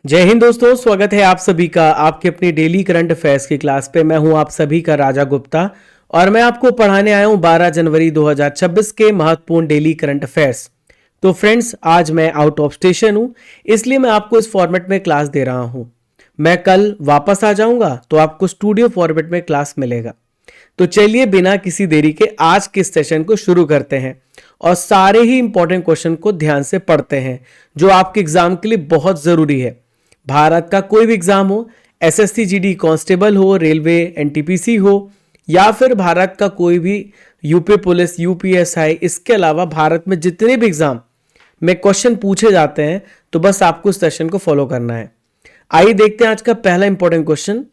जय हिंद दोस्तों, स्वागत है आप सभी का आपके अपनी डेली करंट अफेयर्स की क्लास पे। मैं हूं आप सभी का राजा गुप्ता और मैं आपको पढ़ाने आया हूं 12 जनवरी 2026 के महत्वपूर्ण डेली करंट अफेयर्स। तो फ्रेंड्स, आज मैं आउट ऑफ स्टेशन हूं, इसलिए मैं आपको इस फॉर्मेट में क्लास दे रहा हूं। मैं कल वापस आ जाऊंगा तो आपको स्टूडियो फॉर्मेट में क्लास मिलेगा। तो चलिए बिना किसी देरी के आज के सेशन को शुरू करते हैं और सारे ही इंपॉर्टेंट क्वेश्चन को ध्यान से पढ़ते हैं जो आपके एग्जाम के लिए बहुत जरूरी है। भारत का कोई भी एग्जाम हो, एसएससी जीडी कांस्टेबल हो, रेलवे एनटीपीसी हो या फिर भारत का कोई भी यूपी पुलिस, यूपीएसआई, इसके अलावा भारत में जितने भी एग्जाम में क्वेश्चन पूछे जाते हैं तो बस आपको इस सेशन को फॉलो करना है। आइए देखते हैं आज का पहला इंपॉर्टेंट क्वेश्चन।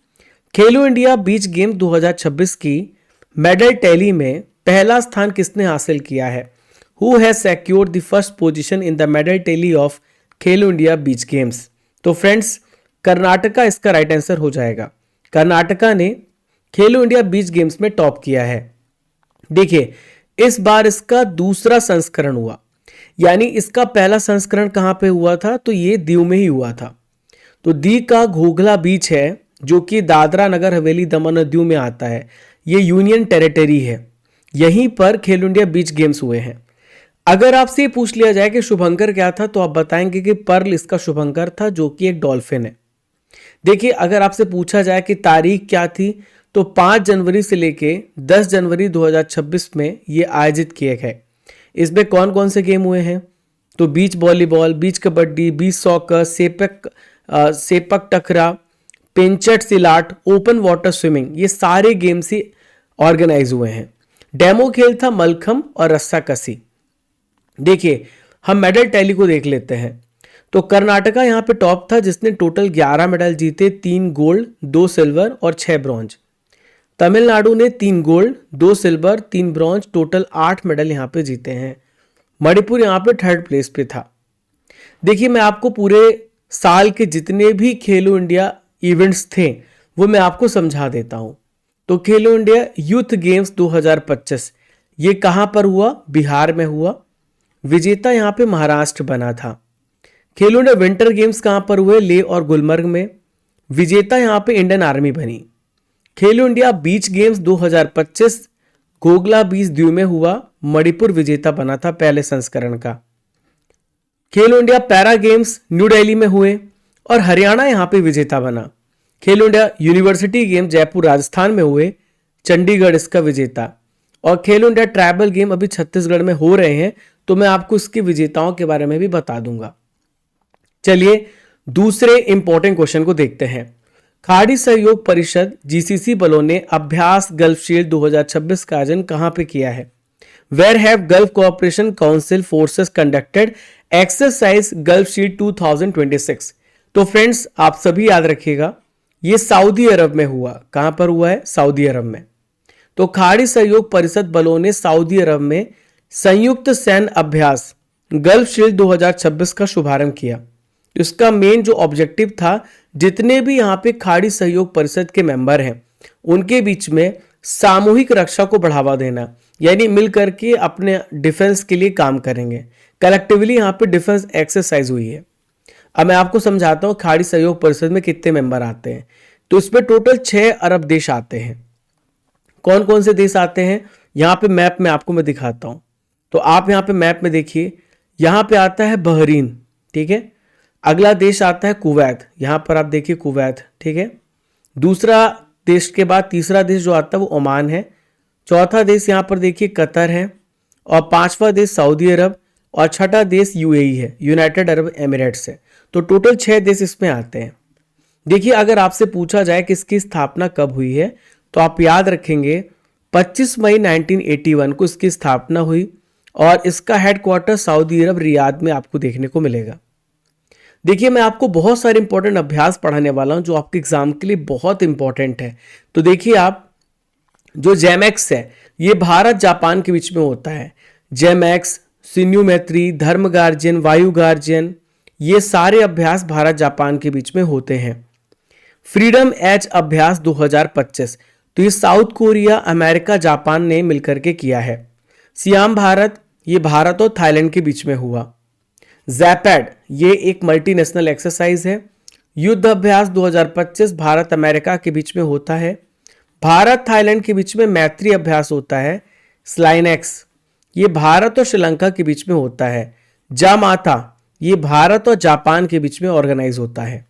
खेलो इंडिया बीच गेम 2026 की मेडल टैली में पहला स्थान किसने हासिल किया है? Who has secured the first position in the medal tally of Khelo India beach games? तो फ्रेंड्स, कर्नाटका इसका राइट आंसर हो जाएगा। कर्नाटका ने खेलो इंडिया बीच गेम्स में टॉप किया है। देखिए, इस बार इसका दूसरा संस्करण हुआ, यानी इसका पहला संस्करण कहां पे हुआ था? तो ये दीव में ही हुआ था। तो दीव का घोघला बीच है जो कि दादरा नगर हवेली दमन और दीव में आता है। ये यूनियन टेरिटरी है, यहीं पर खेलो इंडिया बीच गेम्स हुए हैं। अगर आपसे पूछ लिया जाए कि शुभंकर क्या था तो आप बताएंगे कि पर्ल इसका शुभंकर था जो कि एक डॉल्फिन है। देखिए, अगर आपसे पूछा जाए कि तारीख क्या थी तो 5 जनवरी से लेके 10 जनवरी 2026 में ये आयोजित किए गए। इसमें कौन कौन से गेम हुए हैं? तो बीच वॉलीबॉल, बीच कबड्डी, बीच सॉकर, सेपक टकरा, पेंचट सिलाट, ओपन वाटर स्विमिंग, ये सारे गेम्स ही ऑर्गेनाइज हुए हैं। डेमो खेल था मलखम और रस्साकसी। देखिए, हम मेडल टैली को देख लेते हैं। तो कर्नाटका यहां पे टॉप था जिसने टोटल 11 मेडल जीते, 3 गोल्ड, 2 सिल्वर और 6 ब्रॉन्ज। तमिलनाडु ने 3 gold, 2 silver, 3 bronze, total 8 medal यहां पे जीते हैं। मणिपुर यहां पे थर्ड प्लेस पे था। देखिए, मैं आपको पूरे साल के जितने भी खेलो इंडिया इवेंट्स थे वो मैं आपको समझा देता हूं। तो खेलो इंडिया यूथ गेम्स 2025 ये कहां पर हुआ? बिहार में हुआ। विजेता यहां पे महाराष्ट्र बना था। खेलो इंडिया विंटर गेम्स कहां पर हुए? लेह और गुलमर्ग में। विजेता यहां पे इंडियन आर्मी बनी। खेलो इंडिया बीच गेम्स 2025 घोघला बीच दीव में हुआ। मणिपुर विजेता बना था पहले संस्करण का। खेलो India para games new Delhi में हुए और हरियाणा यहां पे विजेता बना। खेलो India university game Jaipur Rajasthan में हुए, चंडीगढ़ इसका विजेता। और खेलो इंडिया ट्राइबल गेम अभी छत्तीसगढ़ में हो रहे हैं, तो मैं आपको इसके विजेताओं के बारे में भी बता दूंगा। चलिए दूसरे इंपॉर्टेंट क्वेश्चन को देखते हैं। खाड़ी सहयोग परिषद जीसीसी बलों ने अभ्यास गल्फ शील्ड 2026 का आयोजन कहां पे किया है? Where have Gulf Cooperation Council forces conducted exercise Gulf Shield 2026? तो फ्रेंड्स, आप सभी याद रखिएगा, ये सऊदी अरब में हुआ। कहां पर हुआ है? सऊदी अरब में। तो खाड़ी सहयोग परिषद बलों ने सऊदी अरब में संयुक्त सैन्य अभ्यास गल्फ शील्ड 2026 का शुभारंभ किया। इसका मेन जो ऑब्जेक्टिव था, जितने भी यहां पे खाड़ी सहयोग परिषद के मेंबर हैं उनके बीच में सामूहिक रक्षा को बढ़ावा देना, यानी मिलकर के अपने डिफेंस के लिए काम करेंगे। कलेक्टिवली यहां पे डिफेंस एक्सरसाइज हुई है। अब मैं आपको समझाता हूं खाड़ी सहयोग परिषद में कितने मेंबर आते हैं। तो इसमें टोटल 6 अरब देश आते हैं। कौन कौन से देश आते हैं? यहां पे मैप में आपको मैं दिखाता हूं। तो आप यहां पे मैप में देखिए, यहां पे आता है बहरीन, ठीक है। अगला देश आता है कुवैत, यहां पर आप देखिए कुवैत, ठीक है। दूसरा देश के बाद तीसरा देश जो आता है वो ओमान है। चौथा देश यहां पर देखिए कतर है। और पांचवा देश सऊदी अरब और छठा देश यूएई है, यूनाइटेड अरब एमिरेट्स है। तो टोटल 6 देश इसमें आते हैं। देखिए, अगर आपसे पूछा जाए कि इसकी स्थापना कब हुई है तो आप याद रखेंगे 25 मई 1981 को इसकी स्थापना हुई और इसका हेडक्वार्टर सऊदी अरब रियाद में आपको देखने को मिलेगा। देखिए, मैं आपको बहुत सारे इंपॉर्टेंट अभ्यास पढ़ाने वाला हूं जो आपके एग्जाम के लिए बहुत इंपॉर्टेंट है। तो देखिए, आप जो जेमैक्स है ये भारत जापान के बीच में होता है। जेमैक्स, सिन्यू मैत्री, धर्म गार्जियन, वायु गार्जियन, ये सारे अभ्यास भारत जापान के बीच में होते हैं। फ्रीडम एज अभ्यास 2025, तो ये साउथ कोरिया, अमेरिका, जापान ने मिलकर के किया है। सियाम भारत, ये भारत और थाईलैंड के बीच में हुआ। जैपैड, ये एक मल्टीनेशनल एक्सरसाइज है। युद्ध अभ्यास 2025 भारत अमेरिका के बीच में होता है। भारत थाईलैंड के बीच में मैत्री अभ्यास होता है, स्लाइनेक्स, ये भारत और श्रीलंका के बीच में होता है। जामाता, ये भारत और जापान के बीच में ऑर्गेनाइज होता है।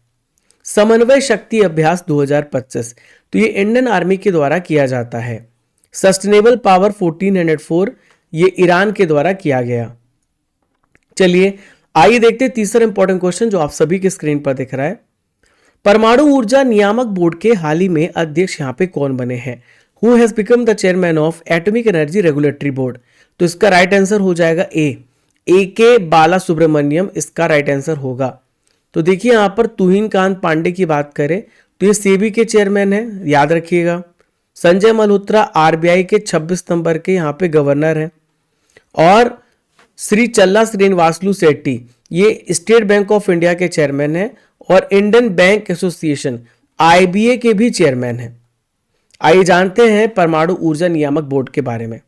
समन्वय शक्ति अभ्यास 2025, तो ये इंडियन आर्मी के द्वारा किया जाता है। सस्टेनेबल पावर 1404, ये ईरान के द्वारा किया गया। चलिए आइए देखते हैं तीसरा इंपॉर्टेंट क्वेश्चन जो आप सभी के स्क्रीन पर दिख रहा है। परमाणु ऊर्जा नियामक बोर्ड के हाल ही में अध्यक्ष यहाँ पे कौन बने हैं? Who has become the chairman of atomic energy regulatory board? तो इसका राइट आंसर हो जाएगा ए के बाला सुब्रमण्यम, इसका राइट आंसर होगा। तो देखिए यहां पर तुहिन कांत पांडे की बात करें तो ये सेबी के चेयरमैन है, याद रखिएगा। संजय मल्होत्रा आरबीआई के 26 नंबर के यहाँ पे गवर्नर हैं। और श्री चल्ला श्रीनिवासलू शेट्टी, ये स्टेट बैंक ऑफ इंडिया के चेयरमैन हैं और इंडियन बैंक एसोसिएशन आईबीए के भी चेयरमैन हैं। आइए जानते हैं परमाणु ऊर्जा नियामक बोर्ड के बारे में।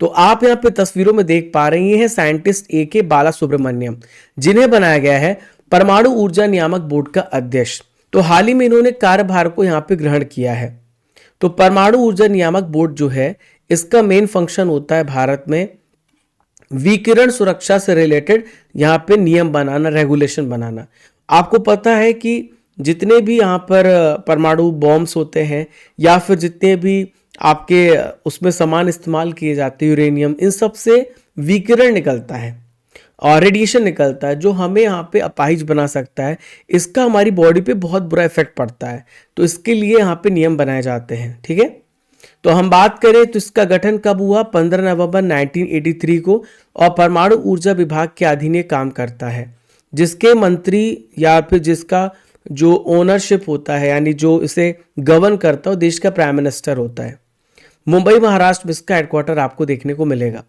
तो आप यहाँ पे तस्वीरों में देख पा रहे हैं साइंटिस्ट ए के बाला सुब्रमण्यम, जिन्हें बनाया गया है परमाणु ऊर्जा नियामक बोर्ड का अध्यक्ष। तो हाल ही में इन्होंने कार्यभार को यहाँ पे ग्रहण किया है। तो परमाणु ऊर्जा नियामक बोर्ड जो है इसका मेन फंक्शन होता है भारत में विकिरण सुरक्षा से रिलेटेड यहाँ पे नियम बनाना, रेगुलेशन बनाना। आपको पता है कि जितने भी यहाँ पर परमाणु बॉम्ब्स होते हैं या फिर जितने भी आपके उसमें सामान इस्तेमाल किए जाते हैं, यूरेनियम, इन सब से विकिरण निकलता है और रेडिएशन निकलता है जो हमें यहाँ पे अपाहिज बना सकता है। इसका हमारी बॉडी पे बहुत बुरा इफेक्ट पड़ता है। तो इसके लिए यहाँ पे नियम बनाए जाते हैं, ठीक है। तो हम बात करें तो इसका गठन कब हुआ? 15 नवंबर 1983 को, और परमाणु ऊर्जा विभाग के अधीन ये काम करता है, जिसके मंत्री या फिर जिसका जो ओनरशिप होता है यानी जो इसे गवर्न करता है देश का प्राइम मिनिस्टर होता है। मुंबई महाराष्ट्र में इसका हेडक्वार्टर आपको देखने को मिलेगा।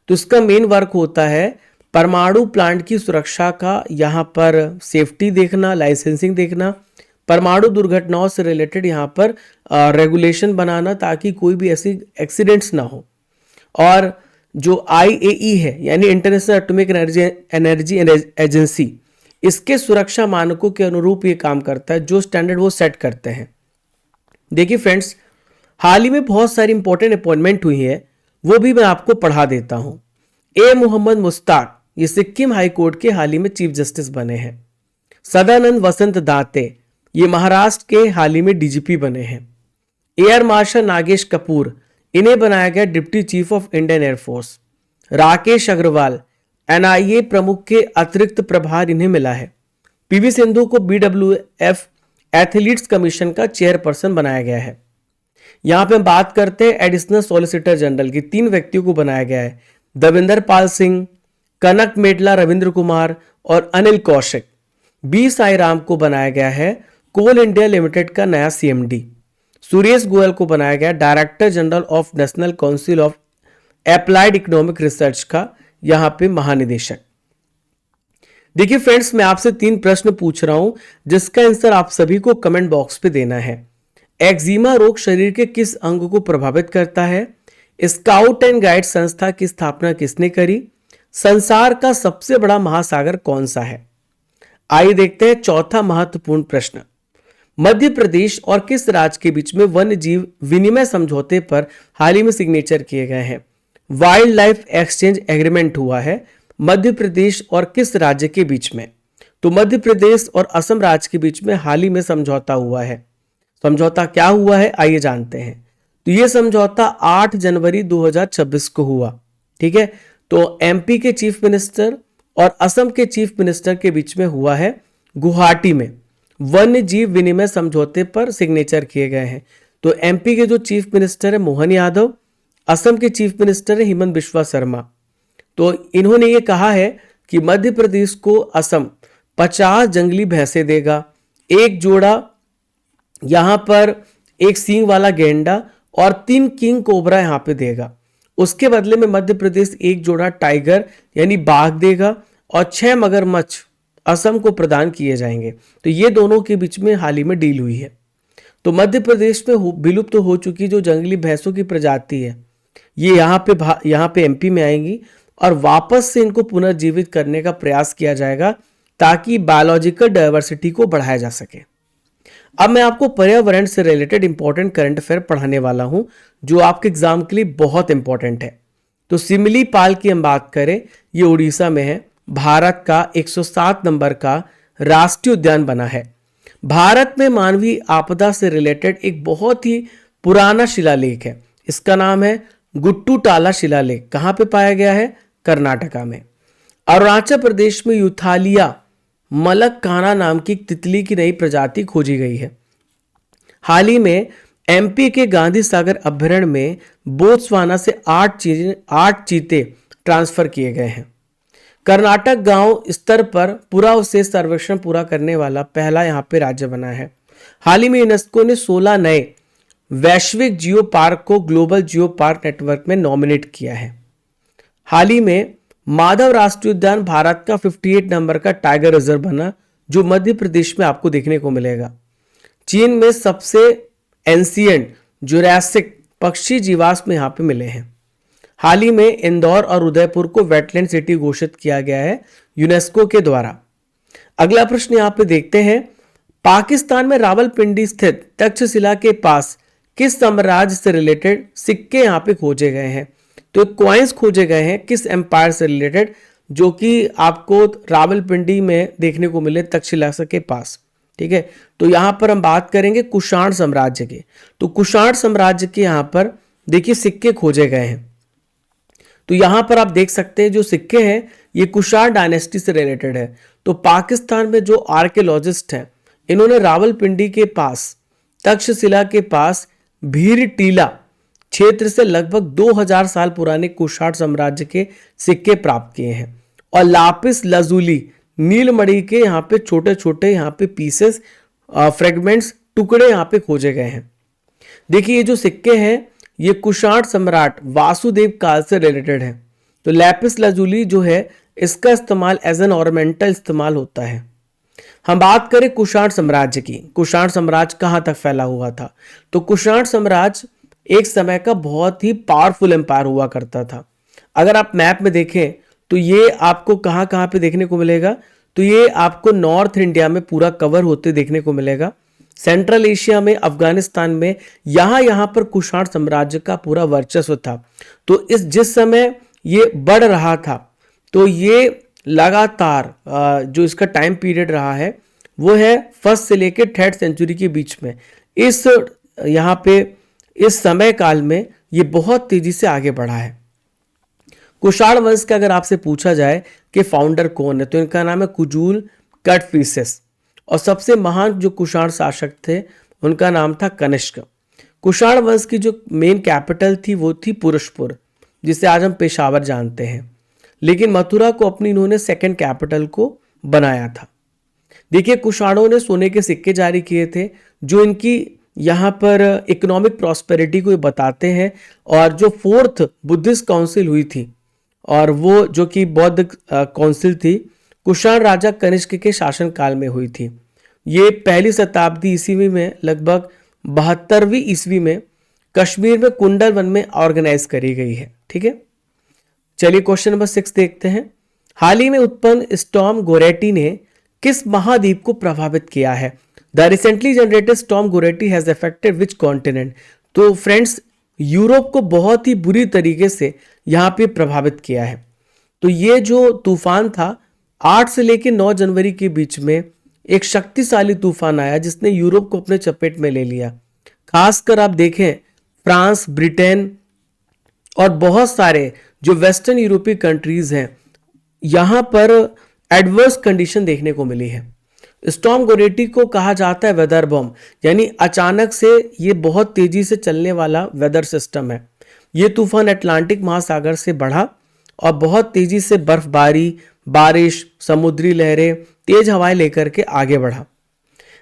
तो इसका मेन वर्क होता है परमाणु प्लांट की सुरक्षा का, यहाँ पर सेफ्टी देखना, लाइसेंसिंग देखना, परमाणु दुर्घटनाओं से रिलेटेड यहाँ पर रेगुलेशन बनाना ताकि कोई भी ऐसी एक्सीडेंट्स ना हो। और जो IAEA है यानी इंटरनेशनल एटॉमिक एनर्जी एजेंसी, इसके सुरक्षा मानकों के अनुरूप ये काम करता है, जो स्टैंडर्ड वो सेट करते हैं। देखिए फ्रेंड्स, हाल ही में बहुत सारी इंपॉर्टेंट अपॉइंटमेंट हुई है, वो भी मैं आपको पढ़ा देता हूं। ए मोहम्मद मुश्ताक, ये सिक्किम हाई कोर्ट के हाल ही में चीफ जस्टिस बने हैं। सदानंद वसंत दाते, ये महाराष्ट्र के हाल ही में डीजीपी बने हैं। एयर मार्शल नागेश कपूर, इन्हें बनाया गया deputy chief of Indian air force. Rakesh Agarwal, NIA प्रमुख के अतिरिक्त प्रभार इन्हें मिला है। पीवी सिंधु को BWF एथलीट्स कमीशन का चेयरपर्सन बनाया गया है। यहां पे हम बात करते हैं एडिशनल सॉलिसिटर जनरल की, 3 व्यक्तियों को बनाया गया है, दविंदर पाल सिंह, कनक मेडला रविंद्र कुमार और अनिल कौशिक। बी साई राम को बनाया गया है कोल इंडिया लिमिटेड का नया CMD। सुरेश गोयल को बनाया गया director general of national council of applied economic research का यहां पे महानिदेशक। देखिए फ्रेंड्स, मैं आपसे 3 प्रश्न पूछ रहा हूं जिसका आंसर आप सभी को कमेंट बॉक्स पे देना है। एक्जिमा रोग शरीर के किस अंग को प्रभावित करता है? स्काउट एंड गाइड संस्था की स्थापना किसने करी? संसार का सबसे बड़ा महासागर कौन सा है? आइए देखते हैं चौथा महत्वपूर्ण प्रश्न। मध्य प्रदेश और किस राज्य के बीच में वन्य जीव विनिमय समझौते पर हाल ही में सिग्नेचर किए गए हैं? वाइल्ड लाइफ एक्सचेंज एग्रीमेंट हुआ है मध्य प्रदेश और किस राज्य के बीच में? तो मध्य प्रदेश और असम राज्य के बीच में हाल ही में समझौता हुआ है। समझौता क्या हुआ है आइए जानते हैं। तो यह समझौता 8 जनवरी 2026 को हुआ, ठीक है। तो MP के चीफ मिनिस्टर और असम के चीफ मिनिस्टर के बीच में हुआ है गुवाहाटी में। वन्य जीव विनिमय समझौते पर सिग्नेचर किए गए हैं। तो MP के जो चीफ मिनिस्टर है मोहन यादव, असम के चीफ मिनिस्टर है हिमंत बिस्वा शर्मा। तो इन्होंने ये कहा है कि मध्य प्रदेश को असम 50 जंगली भैंसे देगा, 1 जोड़ा यहां पर एक सींग वाला गेंडा और 3 किंग कोबरा यहां पे देगा। उसके बदले में मध्य प्रदेश 1 जोड़ा टाइगर यानी बाघ देगा और 6 मगरमच्छ असम को प्रदान किए जाएंगे। तो ये दोनों के बीच में हाल ही में डील हुई है। तो मध्य प्रदेश में विलुप्त हो चुकी जो जंगली भैंसों की प्रजाति है ये यहाँ पे MP में आएंगी और वापस से इनको पुनर्जीवित करने का प्रयास किया जाएगा ताकि बायोलॉजिकल डाइवर्सिटी को बढ़ाया जा सके। अब मैं आपको पर्यावरण से रिलेटेड इंपॉर्टेंट करंट अफेयर पढ़ाने वाला हूं जो आपके एग्जाम के लिए बहुत इंपॉर्टेंट है। तो सिमिलीपाल की हम बात करें, ये उड़ीसा में है, भारत का 107 नंबर का राष्ट्रीय उद्यान बना है। भारत में मानवीय आपदा से रिलेटेड एक बहुत ही पुराना शिलालेख है, इसका नाम है गुट्टूटाला शिलालेख। कहां पे पाया गया है? कर्नाटका में। अरुणाचल प्रदेश में यूथालिया मलक्काना नाम की तितली की नई प्रजाति खोजी गई है। हाल ही में एमपी के गांधी सागर अभयारण्य में बोत्सवाना से 8 चीते ट्रांसफर किए गए हैं। कर्नाटक गांव स्तर पर पुरावशेष सर्वेक्षण पूरा करने वाला पहला यहां पे राज्य बना है। हाल ही में यूनेस्को ने 16 नए वैश्विक जियो पार्क को ग्लोबल जियो पार्क नेटवर्क में नॉमिनेट किया है। हाल ही में माधव राष्ट्रीय उद्यान भारत का 58 नंबर का टाइगर रिजर्व बना, जो मध्य प्रदेश में आपको देखने को मिलेगा। चीन में सबसे एंशिएंट जुरासिक पक्षी जीवाश्म यहां पे मिले हैं। हाल ही में इंदौर और उदयपुर को वेटलैंड सिटी घोषित किया गया है यूनेस्को के द्वारा। अगला प्रश्न यहां पे देखते हैं, पाकिस्तान में रावलपिंडी स्थित तक्षशिला के पास किस साम्राज्य से रिलेटेड सिक्के यहां पे खोजे गए हैं? तो कॉइन्स खोजे गए हैं किस एम्पायर से रिलेटेड, जो कि आपको रावलपिंडी में देखने को मिले तक्षशिला के पास। ठीक है, तो यहां पर हम बात करेंगे कुषाण साम्राज्य के। तो कुषाण साम्राज्य के यहां पर देखिए सिक्के खोजे गए हैं। तो यहां पर आप देख सकते हैं जो सिक्के हैं ये कुषाण डायनेस्टी से रिलेटेड है। तो पाकिस्तान में जो आर्कियोलॉजिस्ट हैं इन्होंने रावलपिंडी के पास तक्षशिला के पास भीर टीला क्षेत्र से लगभग 2000 साल पुराने कुषाण साम्राज्य के सिक्के प्राप्त किए हैं। और लापिस लजुली नीलमणि के यहाँ पे छोटे छोटे यहाँ पे पीसेस फ्रेगमेंट्स टुकड़े यहाँ पे खोजे गए हैं। देखिए ये जो सिक्के हैं ये कुषाण सम्राट वासुदेव काल से रिलेटेड है। तो लैपिस लजुली जो है इसका इस्तेमाल एज एन ऑर्नामेंटल इस्तेमाल होता है। हम बात करें कुषाण साम्राज्य की, कुषाण साम्राज्य कहां तक फैला हुआ था? तो कुषाण साम्राज्य एक समय का बहुत ही पावरफुल एम्पायर हुआ करता था। अगर आप मैप में देखें तो ये आपको कहां कहां पे देखने को मिलेगा? तो ये आपको नॉर्थ इंडिया में पूरा कवर होते देखने को मिलेगा। सेंट्रल एशिया में, अफगानिस्तान में, यहां पर कुषाण साम्राज्य का पूरा वर्चस्व था। तो जिस समय ये बढ़ रहा था तो ये लगातार जो इसका टाइम पीरियड रहा है वो है फर्स्ट से लेकर 3rd सेंचुरी के बीच में। यहाँ पे इस समय काल में ये बहुत तेजी से आगे बढ़ा है। कुषाण वंश का अगर आपसे पूछा जाए कि फाउंडर कौन है तो इनका नाम है कुजूल कटफिसेस। और सबसे महान जो कुषाण शासक थे उनका नाम था कनिष्क। कुषाण वंश की जो मेन कैपिटल थी वो थी पुरुषपुर, जिसे आज हम पेशावर जानते हैं। लेकिन मथुरा को अपनी इन्होंने सेकंड कैपिटल को बनाया था। देखिए कुषाणों ने सोने के सिक्के जारी किए थे जो इनकी यहाँ पर इकोनॉमिक प्रॉस्पेरिटी को बताते हैं। और जो 4th बुद्धिस्ट काउंसिल हुई थी और वो जो कि बौद्ध काउंसिल थी कुषाण राजा कनिष्क के शासनकाल में हुई थी। ये 1ली शताब्दी ईस्वी में लगभग 72वीं ईस्वी में कश्मीर में कुंडल वन में ऑर्गेनाइज करी गई है। ठीक है, चलिए क्वेश्चन नंबर 6 देखते हैं। हाल ही में उत्पन्न स्टॉर्म गोरेटी ने किस महाद्वीप को प्रभावित किया है? The recently generated storm Goretti has affected which continent? तो फ्रेंड्स यूरोप को बहुत ही बुरी तरीके से यहाँ पे प्रभावित किया है। तो ये जो तूफान था 8 से लेकर 9 जनवरी के बीच में एक शक्तिशाली तूफान आया जिसने यूरोप को अपने चपेट में ले लिया। खासकर आप देखें फ्रांस, ब्रिटेन और बहुत सारे जो वेस्टर्न यूरोपीय कंट्रीज हैं यहां पर एडवर्स कंडीशन देखने को मिली है। स्टॉर्म गोरेटी को कहा जाता है वेदर बॉम्ब, यानी अचानक से ये बहुत तेजी से चलने वाला वेदर सिस्टम है। ये तूफान अटलांटिक महासागर से बढ़ा और बहुत तेजी से बर्फबारी, बारिश, समुद्री लहरें, तेज हवाएं लेकर के आगे बढ़ा।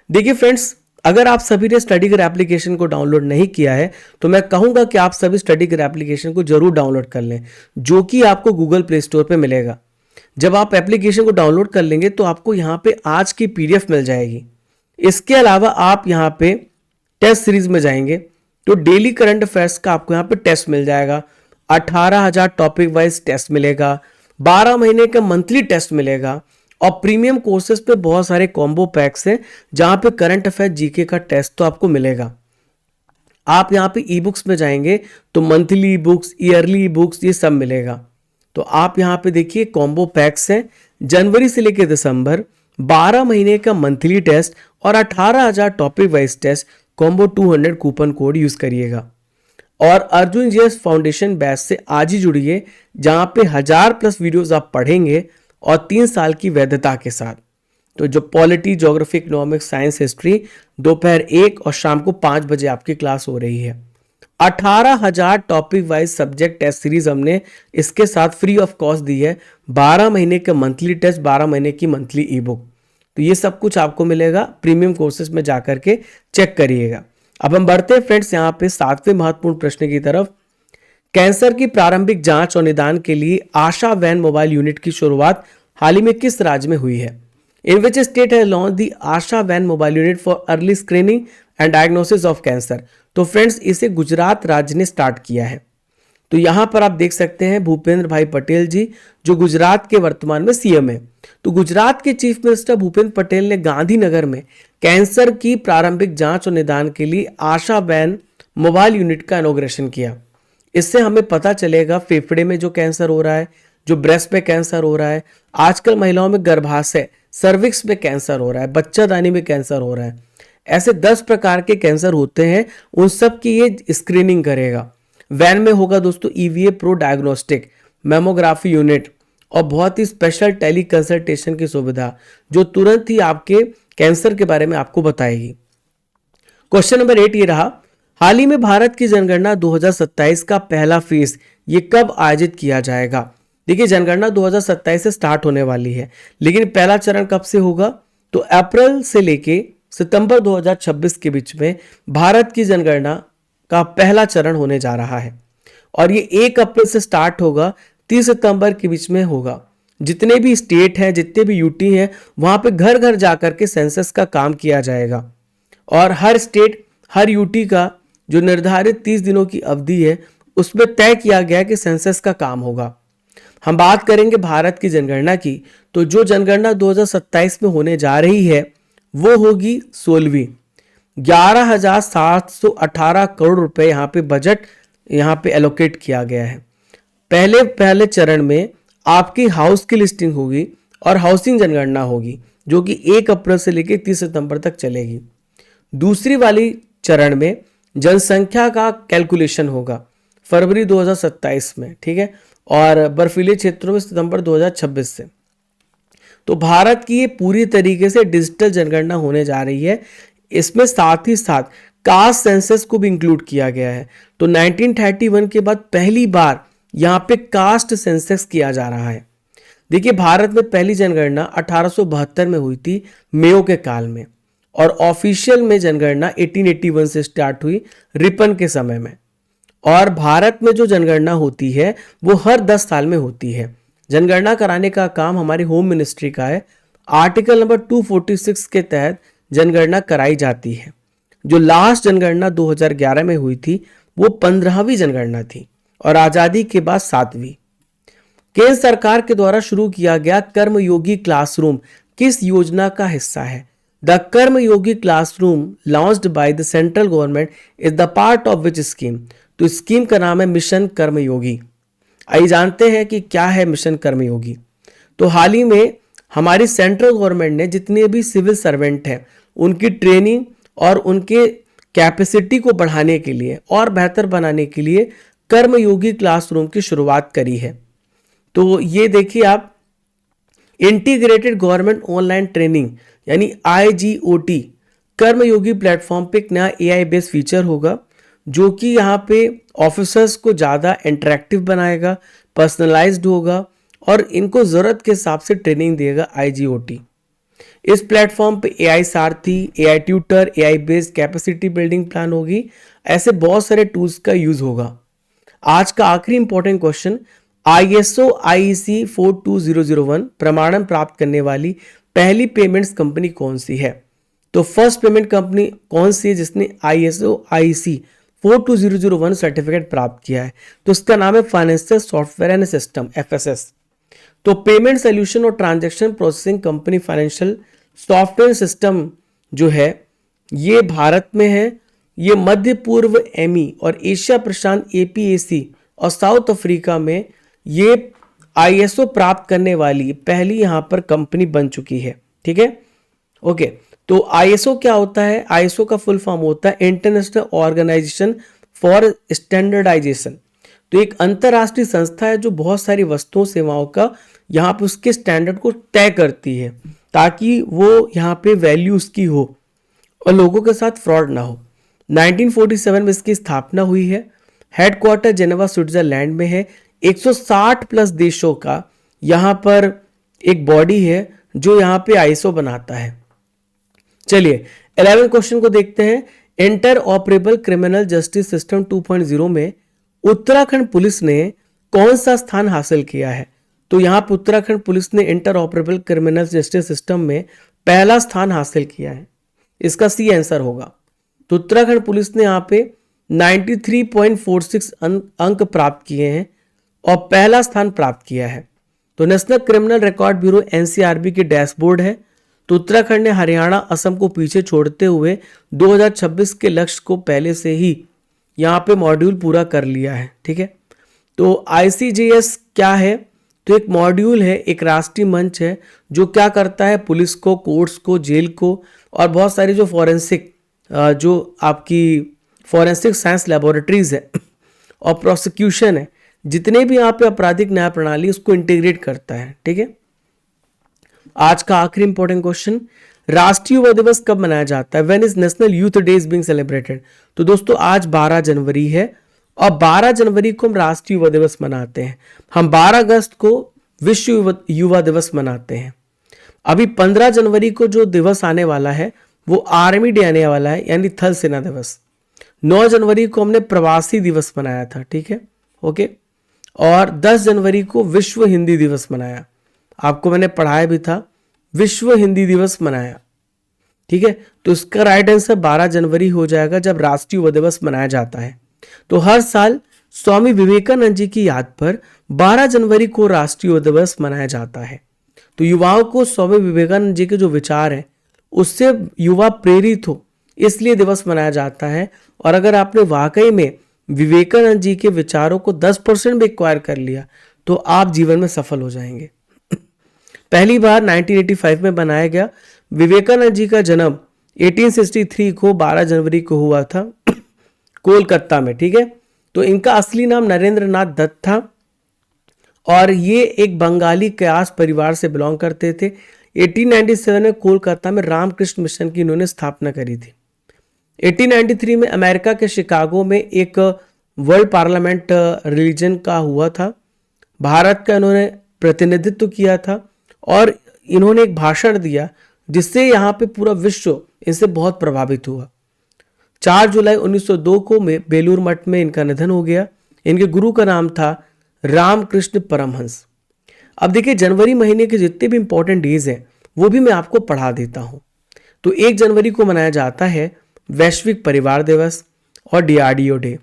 देखिए फ्रेंड्स, अगर आप सभी ने स्टडीगर एप्लीकेशन को डाउनलोड नहीं किया है तो मैं कहूंगा कि आप सभी स्टडीगर एप्लीकेशन को जरूर डाउनलोड कर लें, जो कि आपको गूगल प्ले स्टोर पे मिलेगा। जब आप एप्लीकेशन को डाउनलोड कर लेंगे तो आपको यहाँ पे आज की पीडीएफ मिल जाएगी। इसके अलावा आप यहाँ पे टेस्ट सीरीज में जाएंगे तो डेली करंट अफेयर्स का आपको यहाँ पे टेस्ट मिल जाएगा। 18,000 टॉपिक वाइज टेस्ट मिलेगा, 12 महीने का मंथली टेस्ट मिलेगा और प्रीमियम कोर्सेज पे बहुत सारे कॉम्बो पैक्स हैं जहां पे करंट अफेयर जीके का टेस्ट तो आपको मिलेगा। आप यहाँ पे ई बुक्स में जाएंगे तो मंथली बुक्स, ईयरली बुक्स, ये सब मिलेगा। तो आप यहाँ पे देखिए कॉम्बो पैक्स हैं, जनवरी से लेकर दिसंबर, 12 महीने का मंथली टेस्ट और 18,000 topic wise test, combo 200 coupon code use करिएगा। और अर्जुन जीएस फाउंडेशन बैच से आज ही जुड़िए, जहां पे 1000+ वीडियोस आप पढ़ेंगे और 3 साल की वैधता के साथ। तो जो polity, geography, economics, science, history, दोपहर 1 और शाम को 5 बजे आपकी क्लास हो रही है। 18,000 topic wise subject test series हमने इसके साथ फ्री ऑफ कॉस्ट दी है। 12 महीने का मंथली टेस्ट, 12 महीने की मंथली ई बुक, तो ये सब कुछ आपको मिलेगा। प्रीमियम कोर्सेज में जाकर के चेक करिएगा। अब हम बढ़ते हैं फ्रेंड्स यहाँ पे 7वें महत्वपूर्ण प्रश्न की तरफ। कैंसर की प्रारंभिक जांच और निदान के लिए आशा वैन मोबाइल यूनिट की शुरुआत हाल ही में किस राज्य में हुई है? इन विच स्टेट है launch the Asha van mobile unit for early screening and diagnosis of cancer? तो फ्रेंड्स इसे गुजरात राज्य ने स्टार्ट किया है। तो यहां पर आप देख सकते हैं भूपेंद्र भाई पटेल जी, जो गुजरात के वर्तमान में सीएम है। तो गुजरात के चीफ मिनिस्टर भूपेंद्र पटेल ने गांधीनगर में कैंसर की प्रारंभिक जांच और निदान के लिए आशा वैन मोबाइल यूनिट का इनॉग्रेशन किया। इससे हमें पता चलेगा फेफड़े में जो कैंसर हो रहा है, जो ब्रेस्ट में कैंसर हो रहा है, आजकल महिलाओं में गर्भाशय, सर्विक्स में कैंसर हो रहा है, बच्चादानी में कैंसर हो रहा है, ऐसे 10 प्रकार के कैंसर होते हैं, उन सब की ये स्क्रीनिंग करेगा। वैन में होगा दोस्तों EVA pro diagnostic, mammography unit और बहुत ही स्पेशल टेली कंसल्टेशन की सुविधा, जो तुरंत ही आपके कैंसर के बारे में आपको बताएगी। क्वेश्चन नंबर 8 ये रहा, हाल ही में भारत की जनगणना 2027 का पहला फेज ये कब आयोजित किया जाएगा? देखिए जनगणना 2027 से स्टार्ट होने वाली है, लेकिन पहला चरण कब से होगा? तो अप्रैल से लेके सितंबर 2026 के बीच में भारत की जनगणना का पहला चरण होने जा रहा है और ये 1 अप्रैल से स्टार्ट होगा, 30 सितंबर के बीच में होगा। जितने भी स्टेट हैं, जितने भी यूटी हैं, वहां पे घर घर जाकर के सेंसस का काम किया जाएगा और हर स्टेट, हर यूटी का जो निर्धारित 30 दिनों की अवधि है उसमें तय किया गया कि सेंसस का काम होगा। हम बात करेंगे भारत की जनगणना की, तो जो जनगणना 2027 में होने जा रही है वो होगी 16वीं। 11,718 करोड़ रुपए यहाँ पे बजट यहाँ पे एलोकेट किया गया है। पहले चरण में आपकी हाउस की लिस्टिंग होगी और हाउसिंग जनगणना होगी, जो कि 1 अप्रैल से लेकर 30 सितंबर तक चलेगी। दूसरी वाली चरण में जनसंख्या का कैलकुलेशन होगा फरवरी 2027 में, ठीक है, और बर्फीले क्षेत्रों में सितंबर 2026 से। तो भारत की ये पूरी तरीके से डिजिटल जनगणना होने जा रही है। इसमें साथ ही साथ कास्ट सेंसस को भी इंक्लूड किया गया है। तो 1931 के बाद पहली बार यहाँ पे कास्ट सेंसस किया जा रहा है। देखिए भारत में पहली जनगणना 1872 में हुई थी मेयो के काल में, और ऑफिशियल में जनगणना 1881 से स्टार्ट हुई रिपन के समय में। और भारत में जो जनगणना होती है वो हर 10 साल में होती है। जनगणना कराने का काम हमारी होम मिनिस्ट्री का है। आर्टिकल नंबर 246 के तहत जनगणना कराई जाती है। जो लास्ट जनगणना 2011 में हुई थी वो 15वीं जनगणना थी और आजादी के बाद 7वीं। केंद्र सरकार के द्वारा शुरू किया गया कर्मयोगी क्लासरूम किस योजना का हिस्सा है? The Karmayogi classroom launched by the central government is the part of which scheme? तो स्कीम का नाम है मिशन कर्मयोगी। आइए जानते हैं कि क्या है मिशन कर्मयोगी। तो हाल ही में हमारी सेंट्रल गवर्नमेंट ने जितने भी सिविल सर्वेंट हैं उनकी ट्रेनिंग और उनके कैपेसिटी को बढ़ाने के लिए और बेहतर बनाने के लिए कर्मयोगी क्लासरूम की शुरुआत करी है। तो ये देखिए आप, इंटीग्रेटेड गवर्नमेंट ऑनलाइन ट्रेनिंग यानी IGOT कर्मयोगी प्लेटफॉर्म पे एक नया AI बेस्ड फीचर होगा, जो कि यहाँ पे ऑफिसर्स को ज़्यादा इंटरेक्टिव बनाएगा, पर्सनलाइज्ड होगा और इनको ज़रूरत के हिसाब से ट्रेनिंग देगा IGOT। इस प्लेटफॉर्म पे AI सारथी, AI tutor, AI based capacity building plan होगी, ऐसे बहुत सारे टूल्स का यूज होगा। आज का आखिरी इंपॉर्टेंट क्वेश्चन, ISO IEC 42001 प्रमाणन प्राप्त करने वाली पहली पेमेंट्स कंपनी कौन सी है? तो फर्स्ट पेमेंट कंपनी कौन सी है जिसने ISO IEC 42001 सर्टिफिकेट प्राप्त किया है? तो इसका नाम है financial software and system FSS। तो पेमेंट सोल्यूशन और transaction processing company financial software system जो है ये भारत में है, ये मध्य पूर्व एमई और एशिया प्रशांत एपीएसी और साउथ अफ्रीका में ये आईएसओ प्राप्त करने वाली पहली यहां पर कंपनी बन चुकी है। ठीक है, ओके। तो आईएसओ क्या होता है? आईएसओ का फुल फॉर्म होता है इंटरनेशनल ऑर्गेनाइजेशन फॉर स्टैंडर्डाइजेशन। तो एक अंतरराष्ट्रीय संस्था है जो बहुत सारी वस्तुओं सेवाओं का यहाँ पे उसके स्टैंडर्ड को तय करती है ताकि वो यहाँ पे वैल्यू उसकी हो और लोगों के साथ फ्रॉड ना हो। 1947 में इसकी स्थापना हुई है। हेडक्वार्टर जेनेवा स्विट्जरलैंड में है। 160 प्लस देशों का यहाँ पर एक बॉडी है जो यहाँ पे आईएसओ बनाता है। चलिए 11 क्वेश्चन को देखते हैं। Inter operable criminal justice system 2.0 में उत्तराखंड पुलिस ने कौन सा स्थान हासिल किया है? तो यहां पर उत्तराखंड पुलिस ने inter operable criminal justice system में पहला स्थान हासिल किया है। इसका सी आंसर होगा। तो उत्तराखंड पुलिस ने यहां पे 93.46 अंक प्राप्त किए हैं और पहला स्थान प्राप्त किया है। तो national criminal record bureau NCRB के डैशबोर्ड है। तो उत्तराखंड ने हरियाणा असम को पीछे छोड़ते हुए 2026 के लक्ष्य को पहले से ही यहाँ पे मॉड्यूल पूरा कर लिया है। ठीक है, तो आईसीजेएस क्या है? तो एक मॉड्यूल है, एक राष्ट्रीय मंच है जो क्या करता है, पुलिस को, कोर्ट्स को, जेल को और बहुत सारी जो फॉरेंसिक जो आपकी फॉरेंसिक साइंस लेबोरेटरीज है और प्रोसिक्यूशन है, जितने भी यहाँ पे आपराधिक न्याय प्रणाली उसको इंटीग्रेट करता है। ठीक है, आज का आखिरी इंपॉर्टेंट क्वेश्चन, राष्ट्रीय युवा दिवस कब मनाया जाता है? When is national youth day is being celebrated? तो दोस्तों आज 12 जनवरी है और 12 जनवरी को हम राष्ट्रीय युवा दिवस मनाते हैं। हम 12 अगस्त को विश्व युवा दिवस मनाते हैं। अभी 15 जनवरी को जो दिवस आने वाला है वो आर्मी डे आने वाला है, यानी थल सेना दिवस। 9 जनवरी को हमने प्रवासी दिवस मनाया था। ठीक है, ओके। और 10 जनवरी को विश्व हिंदी दिवस मनाया, आपको मैंने पढ़ाया भी था, विश्व हिंदी दिवस मनाया। ठीक है, तो इसका राइट आंसर 12 जनवरी हो जाएगा जब राष्ट्रीय युवा दिवस मनाया जाता है। तो हर साल स्वामी विवेकानंद जी की याद पर 12 जनवरी को राष्ट्रीय युवा दिवस मनाया जाता है। तो युवाओं को स्वामी विवेकानंद जी के जो विचार हैं उससे युवा प्रेरित हो, इसलिए दिवस मनाया जाता है। और अगर आपने वाकई में विवेकानंद जी के विचारों को 10% भी एक्वायर कर लिया तो आप जीवन में सफल हो जाएंगे। पहली बार 1985 में बनाया गया। विवेकानंद जी का जन्म 1863 को 12 जनवरी को हुआ था कोलकाता में। ठीक है, तो इनका असली नाम नरेंद्र नाथ दत्त था और ये एक बंगाली कयास परिवार से बिलोंग करते थे। 1897 में कोलकाता में रामकृष्ण मिशन की इन्होंने स्थापना करी थी। 1893 में अमेरिका के शिकागो में एक वर्ल्ड पार्लियामेंट रिलीजन का हुआ था। भारत का इन्होंने प्रतिनिधित्व किया था और इन्होंने एक भाषण दिया जिससे यहाँ पे पूरा विश्व इनसे बहुत प्रभावित हुआ। 4 जुलाई 1902 को बेलूर मठ में इनका निधन हो गया। इनके गुरु का नाम था रामकृष्ण परमहंस। अब देखिए जनवरी महीने के जितने भी इंपॉर्टेंट डेज हैं वो भी मैं आपको पढ़ा देता हूं। तो 1 जनवरी को मनाया जाता है वैश्विक परिवार दिवस और डीआरडीओ डे।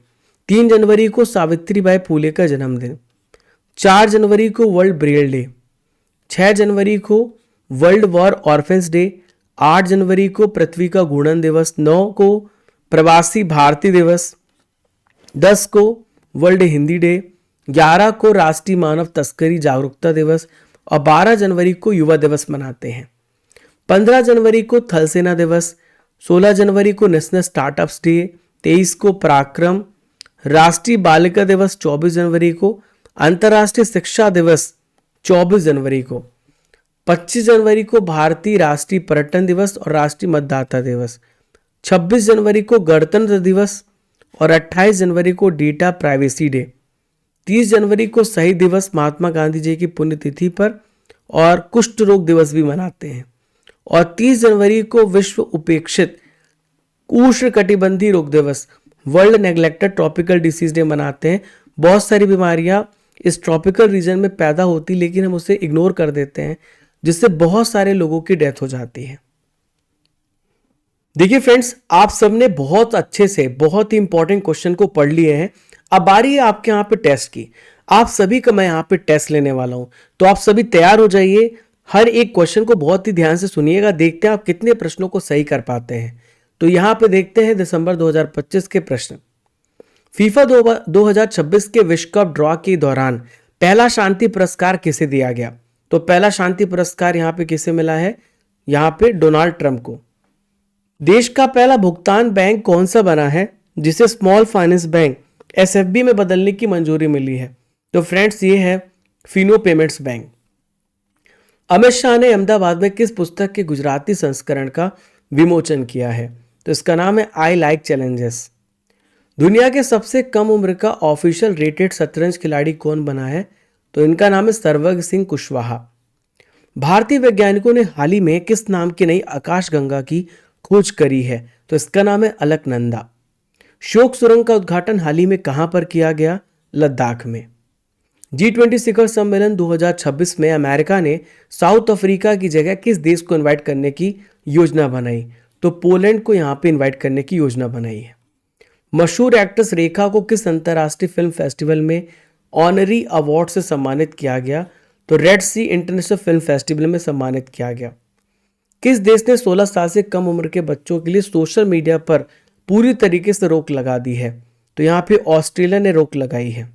3 जनवरी को सावित्रीबाई फूले का जन्मदिन। 4 जनवरी को वर्ल्ड ब्रेल डे। 6 जनवरी को वर्ल्ड वॉर ऑर्फेंस डे। 8 जनवरी को पृथ्वी का घूर्णन दिवस। 9 को प्रवासी भारतीय दिवस। 10 को वर्ल्ड हिंदी डे। 11 को राष्ट्रीय मानव तस्करी जागरूकता दिवस और 12 जनवरी को युवा दिवस मनाते हैं। 15 जनवरी को थल सेना दिवस। 16 जनवरी को नेशनल स्टार्टअप्स डे। 23 को पराक्रम। राष्ट्रीय बालिका दिवस 24 जनवरी को। अंतर्राष्ट्रीय शिक्षा दिवस 24 जनवरी को। 25 जनवरी को भारतीय राष्ट्रीय पर्यटन दिवस और राष्ट्रीय मतदाता दिवस। 26 जनवरी को गणतंत्र दिवस और 28 जनवरी को डेटा प्राइवेसी डे। 30 जनवरी को शहीद दिवस महात्मा गांधी जी की पुण्यतिथि पर और कुष्ठ रोग दिवस भी मनाते हैं। और 30 जनवरी को विश्व उपेक्षित उष्णकटिबंधीय रोग दिवस world neglected tropical disease day मनाते हैं। बहुत सारी बीमारियां इस ट्रॉपिकल रीजन में पैदा होती लेकिन हम उसे इग्नोर कर देते हैं जिससे बहुत सारे लोगों की डेथ हो जाती है। देखिए फ्रेंड्स, आप सबने बहुत अच्छे से बहुत ही इंपॉर्टेंट क्वेश्चन को पढ़ लिए हैं। अब बारी है आपके यहाँ पे टेस्ट की। आप सभी का मैं यहाँ पे टेस्ट लेने वाला हूँ, तो आप सभी तैयार हो जाइए। हर एक क्वेश्चन को बहुत ही ध्यान से सुनिएगा, देखते हैं आप कितने प्रश्नों को सही कर पाते हैं। तो यहाँ पे देखते हैं दिसंबर 2025 के प्रश्न। फीफा 2026 के विश्व कप ड्रॉ के दौरान पहला शांति पुरस्कार किसे दिया गया? तो पहला शांति पुरस्कार यहाँ पे किसे मिला है? यहाँ पे डोनाल्ड ट्रंप को। देश का पहला भुगतान बैंक कौन सा बना है जिसे स्मॉल फाइनेंस बैंक एसएफबी में बदलने की मंजूरी मिली है? तो फ्रेंड्स ये है फिनो पेमेंट्स बैंक। अमित शाह ने अहमदाबाद में किस पुस्तक के गुजराती संस्करण का विमोचन किया है? तो इसका नाम है आई लाइक चैलेंजेस। दुनिया के सबसे कम उम्र का ऑफिशियल रेटेड शतरंज खिलाड़ी कौन बना है? तो इनका नाम है सर्वग सिंह कुशवाहा। भारतीय वैज्ञानिकों ने हाल ही में किस नाम की नई आकाशगंगा की खोज करी है? तो इसका नाम है अलकनंदा। शोक सुरंग का उद्घाटन हाल ही में कहां पर किया गया? लद्दाख में। G20 शिखर सम्मेलन 2026 में अमेरिका ने साउथ अफ्रीका की जगह किस देश को इनवाइट करने की योजना बनाई? तो पोलैंड को यहां पे इनवाइट करने की योजना बनाई है। मशहूर एक्ट्रेस रेखा को किस अंतर्राष्ट्रीय फिल्म फेस्टिवल में ऑनरी अवार्ड से सम्मानित किया गया? तो रेड सी इंटरनेशनल फिल्म फेस्टिवल में सम्मानित किया गया। किस देश ने 16 साल से कम उम्र के बच्चों के लिए सोशल मीडिया पर पूरी तरीके से रोक लगा दी है? तो यहाँ पे ऑस्ट्रेलिया ने रोक लगाई है।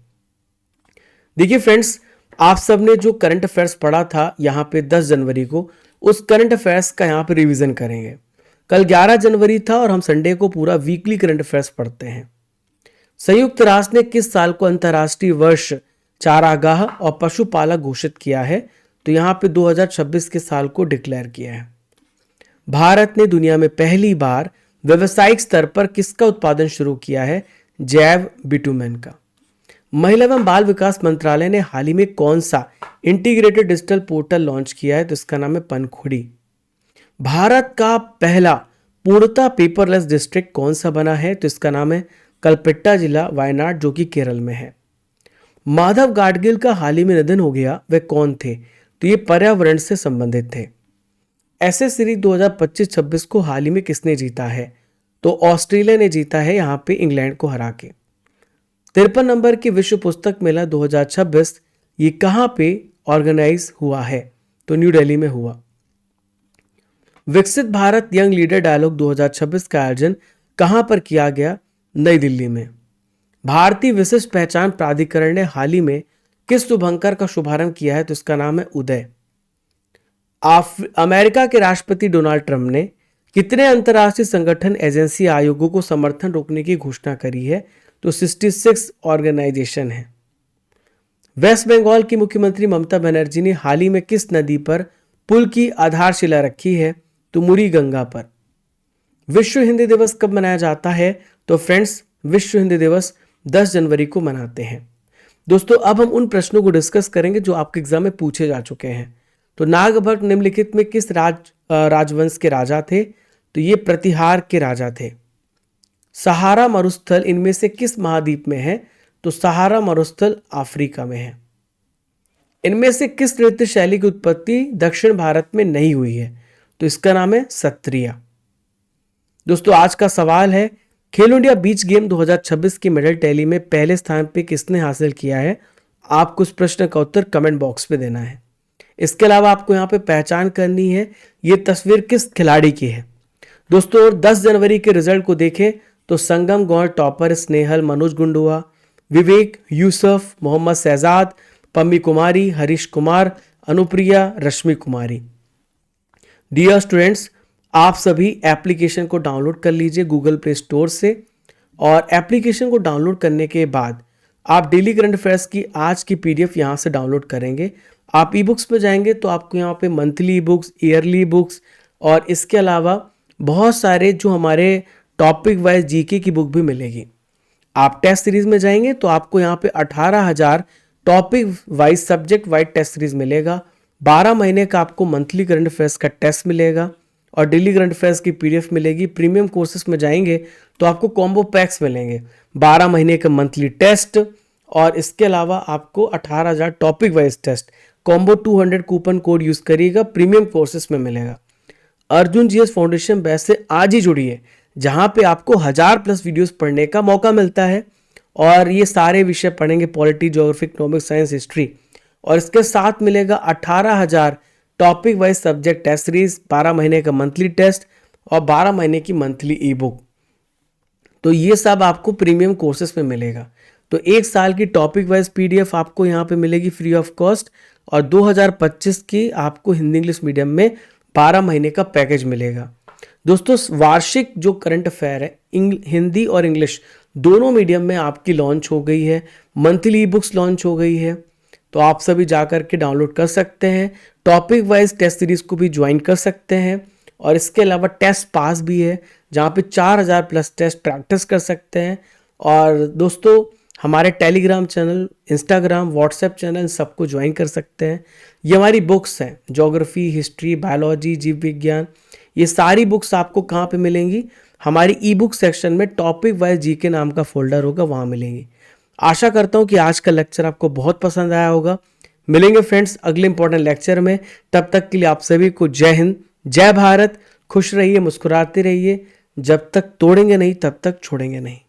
देखिए फ्रेंड्स, आप सब ने जो करंट अफेयर्स पढ़ा था यहाँ पे 10 जनवरी को, उस करंट अफेयर्स का यहाँ पे रिवीजन करेंगे। कल 11 जनवरी था और हम संडे को पूरा वीकली करंट अफेयर्स पढ़ते हैं। संयुक्त राष्ट्र ने किस साल को अंतर्राष्ट्रीय वर्ष चारागाह और पशुपालक घोषित किया है? तो यहाँ पे 2026 के साल को डिक्लेयर किया है। भारत ने दुनिया में पहली बार व्यावसायिक स्तर पर किसका उत्पादन शुरू किया है? जैव बिटुमेन का। महिला एवं बाल विकास मंत्रालय ने हाल ही में कौन सा इंटीग्रेटेड डिजिटल पोर्टल लॉन्च किया है? तो इसका नाम है पनखुड़ी। भारत का पहला पूर्णतः पेपरलेस डिस्ट्रिक्ट कौन सा बना है? तो इसका नाम है कलपेट्टा जिला, वायनाड, जो कि केरल में है। माधव गाडगिल का हाल ही में निधन हो गया, वे कौन थे? तो ये पर्यावरण से संबंधित थे। एसएस सीरीज 2025-26 को हाल ही में किसने जीता है? तो ऑस्ट्रेलिया ने जीता है, यहां पे इंग्लैंड को हरा के। 53 नंबर की विश्व पुस्तक मेला 2026 ये कहां पे ऑर्गेनाइज हुआ है? तो न्यू दिल्ली में हुआ। विकसित भारत यंग लीडर डायलॉग 2026 का आयोजन कहां पर किया गया? नई दिल्ली में। भारतीय विशिष्ट पहचान प्राधिकरण ने हाल ही में किस शुभंकर का शुभारंभ किया है? तो इसका नाम है उदय। अमेरिका के राष्ट्रपति डोनाल्ड ट्रंप ने कितने अंतर्राष्ट्रीय संगठन, एजेंसी, आयोगों को समर्थन रोकने की घोषणा करी है? तो 66 ऑर्गेनाइजेशन है। वेस्ट बंगाल की मुख्यमंत्री ममता बनर्जी ने हाल ही में किस नदी पर पुल की आधारशिला रखी है? तो मुरी गंगा पर। विश्व हिंदी दिवस कब मनाया जाता है? तो फ्रेंड्स, विश्व हिंदी दिवस 10 जनवरी को मनाते हैं। दोस्तों, अब हम उन प्रश्नों को डिस्कस करेंगे जो आपके एग्जाम में पूछे जा चुके हैं। तो नागभट्ट निम्नलिखित में किस राजवंश के राजा थे? तो ये प्रतिहार के राजा थे। सहारा मरुस्थल इनमें से किस महाद्वीप में है? तो सहारा मरुस्थल अफ्रीका में है। इनमें से किस नृत्य शैली की उत्पत्ति दक्षिण भारत में नहीं हुई है? तो इसका नाम है सत्रिया। दोस्तों, आज का सवाल है, खेलो इंडिया बीच गेम 2026 की मेडल टैली में पहले स्थान पे किसने हासिल किया है? आपको इस प्रश्न का उत्तर कमेंट बॉक्स में देना है। इसके अलावा आपको यहाँ पे पहचान करनी है ये तस्वीर किस खिलाड़ी की है। दोस्तों, 10 जनवरी के रिजल्ट को देखें तो संगम गौर टॉपर, स्नेहल, मनोज गुंडुआ, विवेक, यूसुफ, मोहम्मद शहजाद, पम्मी कुमारी, हरीश कुमार, अनुप्रिया, रश्मि कुमारी। डियर स्टूडेंट्स, आप सभी एप्लीकेशन को डाउनलोड कर लीजिए गूगल प्ले स्टोर से, और एप्लीकेशन को डाउनलोड करने के बाद आप डेली करंट अफेयर्स की आज की पीडीएफ यहाँ से डाउनलोड करेंगे। आप ई बुक्स पे जाएंगे तो आपको यहाँ पे मंथली बुक्स, ईयरली बुक्स और इसके अलावा बहुत सारे जो हमारे टॉपिक वाइज जीके की बुक भी मिलेगी। आप टेस्ट सीरीज में जाएंगे तो आपको यहाँ पे 18,000 topic wise, subject wise test series मिलेगा। 12 महीने का आपको मंथली करंट अफेयर्स का टेस्ट मिलेगा और डेली करंट अफेयर्स की पीडीएफ मिलेगी। प्रीमियम कोर्सेज में जाएंगे तो आपको कॉम्बो पैक्स मिलेंगे, 12 महीने का मंथली टेस्ट और इसके अलावा आपको 18,000 topic wise test. Combo 200 coupon code use करिएगा, प्रीमियम कोर्सेज में मिलेगा। अर्जुन जीएस फाउंडेशन बैच से आज ही जुड़िए, जहां पे आपको 1000+ वीडियोस पढ़ने का मौका मिलता है और ये सारे विषय पढ़ेंगे, polity, geography, economics, science, history. और इसके साथ मिलेगा 18,000 topic wise subject test series, 12 महीने का मंथली टेस्ट और 12 महीने की मंथली ई बुक। तो ये सब आपको प्रीमियम कोर्सेस में मिलेगा। तो एक साल की टॉपिक वाइज पीडीएफ आपको यहाँ पे मिलेगी फ्री ऑफ कॉस्ट, और 2025 की आपको हिंदी इंग्लिश मीडियम में 12 महीने का पैकेज मिलेगा। दोस्तों, वार्षिक जो करंट अफेयर है हिंदी और इंग्लिश दोनों मीडियम में आपकी लॉन्च हो गई है, मंथली ई बुक्स लॉन्च हो गई है। तो आप सभी जा कर के डाउनलोड कर सकते हैं, टॉपिक वाइज टेस्ट सीरीज को भी ज्वाइन कर सकते हैं। और इसके अलावा टेस्ट पास भी है, जहाँ पे 4,000 प्लस टेस्ट प्रैक्टिस कर सकते हैं। और दोस्तों, हमारे Telegram channel, Instagram, WhatsApp channel सबको ज्वाइन कर सकते हैं। ये हमारी बुक्स हैं, ज्योग्राफी, हिस्ट्री, बायोलॉजी, जीव विज्ञान, ये सारी बुक्स आपको कहाँ पे मिलेंगी? हमारी ई बुक सेक्शन में टॉपिक वाइज जीके नाम का फोल्डर होगा, वहाँ मिलेंगी। आशा करता हूँ कि आज का लेक्चर आपको बहुत पसंद आया होगा। मिलेंगे फ्रेंड्स अगले इंपॉर्टेंट लेक्चर में। तब तक के लिए आप सभी को जय हिंद, जय भारत। खुश रहिए, मुस्कुराते रहिए। जब तक तोड़ेंगे नहीं तब तक छोड़ेंगे नहीं।